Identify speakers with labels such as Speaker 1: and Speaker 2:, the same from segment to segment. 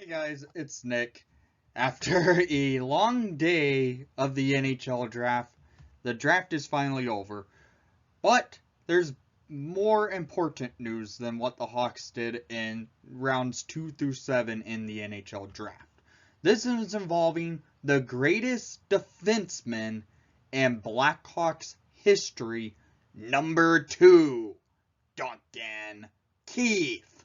Speaker 1: Guys, it's Nick. After a long day of the NHL draft, the draft is finally over. But there's more important news than what the Hawks did in rounds 2 through 7 in the NHL draft. This is involving the greatest defenseman in Blackhawks history, number 2, Duncan Keith.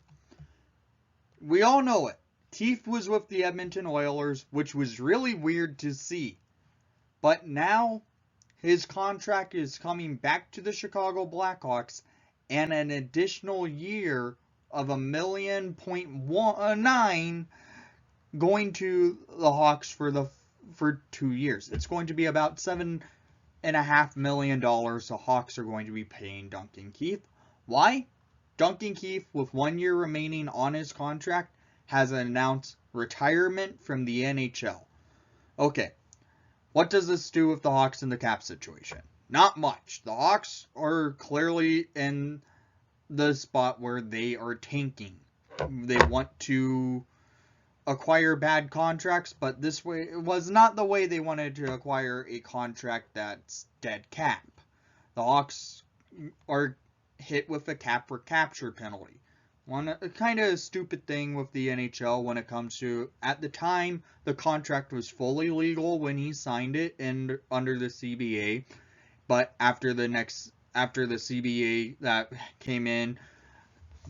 Speaker 1: We all know it. Keith was with the Edmonton Oilers, which was really weird to see. But now, his contract is coming back to the Chicago Blackhawks, and an additional year of $1.9 million going to the Hawks for 2 years. It's going to be about $7.5 million the Hawks are going to be paying Duncan Keith. Why? Duncan Keith, with 1 year remaining on his contract, has announced retirement from the NHL. Okay, what does this do with the Hawks in the cap situation? Not much. The Hawks are clearly in the spot where they are tanking. They want to acquire bad contracts, but this way it was not the way they wanted to acquire a contract that's dead cap. The Hawks are hit with a cap recapture penalty. One kind of stupid thing with the NHL when it comes to, at the time, the contract was fully legal when he signed it and under the CBA, but after the CBA that came in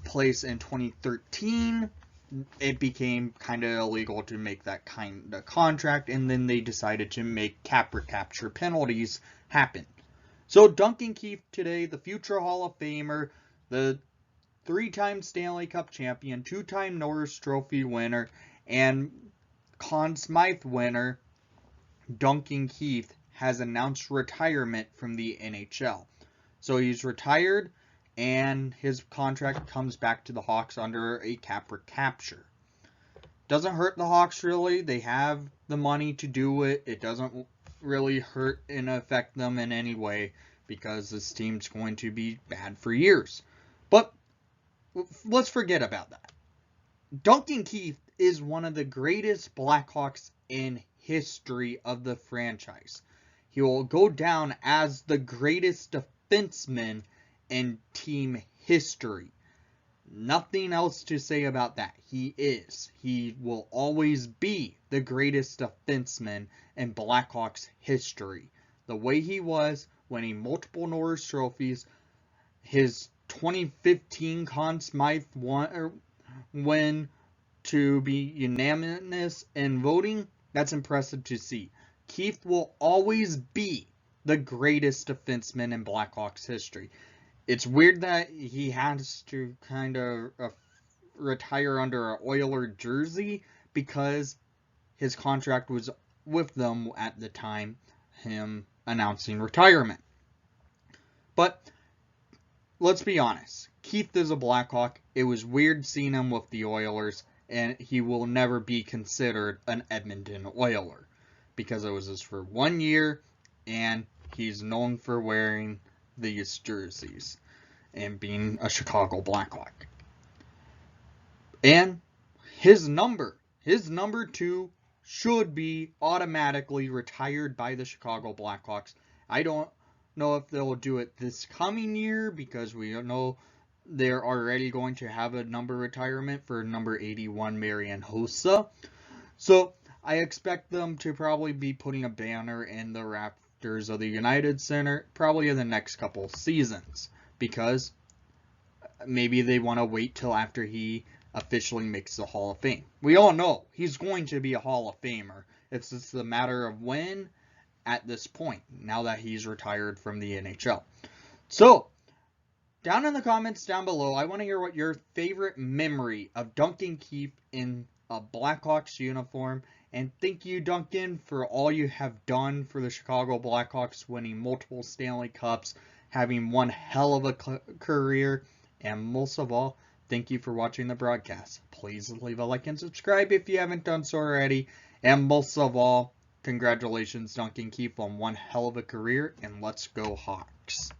Speaker 1: place in 2013, it became kind of illegal to make that kind of contract, and then they decided to make cap recapture penalties happen. So Duncan Keith today, the future Hall of Famer, the 3-time Stanley Cup champion, 2-time Norris Trophy winner, and Conn Smythe winner, Duncan Keith, has announced retirement from the NHL. So he's retired, and his contract comes back to the Hawks under a cap recapture. Doesn't hurt the Hawks really. They have the money to do it. It doesn't really hurt and affect them in any way because this team's going to be bad for years. But let's forget about that. Duncan Keith is one of the greatest Blackhawks in history of the franchise. He will go down as the greatest defenseman in team history. Nothing else to say about that. He is. He will always be the greatest defenseman in Blackhawks history. The way he was, winning multiple Norris trophies, his 2015 Conn Smythe win to be unanimous in voting, that's impressive to see. Keith will always be the greatest defenseman in Blackhawks history. It's weird that he has to kind of retire under an Oiler jersey because his contract was with them at the time, him announcing retirement. But let's be honest. Keith is a Blackhawk. It was weird seeing him with the Oilers, and he will never be considered an Edmonton Oiler because it was just for 1 year, and he's known for wearing these jerseys and being a Chicago Blackhawk. And his number 2, should be automatically retired by the Chicago Blackhawks. I don't know if they'll do it this coming year because we know they're already going to have a number retirement for number 81, Marian Hossa. So I expect them to probably be putting a banner in the rafters of the United Center probably in the next couple seasons because maybe they want to wait till after he officially makes the Hall of Fame. We all know he's going to be a Hall of Famer. It's just a matter of when at this point, now that he's retired from the NHL. So, down in the comments down below, I want to hear what your favorite memory of Duncan Keith in a Blackhawks uniform. And thank you, Duncan, for all you have done for the Chicago Blackhawks, winning multiple Stanley Cups, having one hell of a career, and most of all, thank you for watching the broadcast. Please leave a like and subscribe if you haven't done so already. And most of all, congratulations, Duncan Keith, on one hell of a career, and let's go Hawks.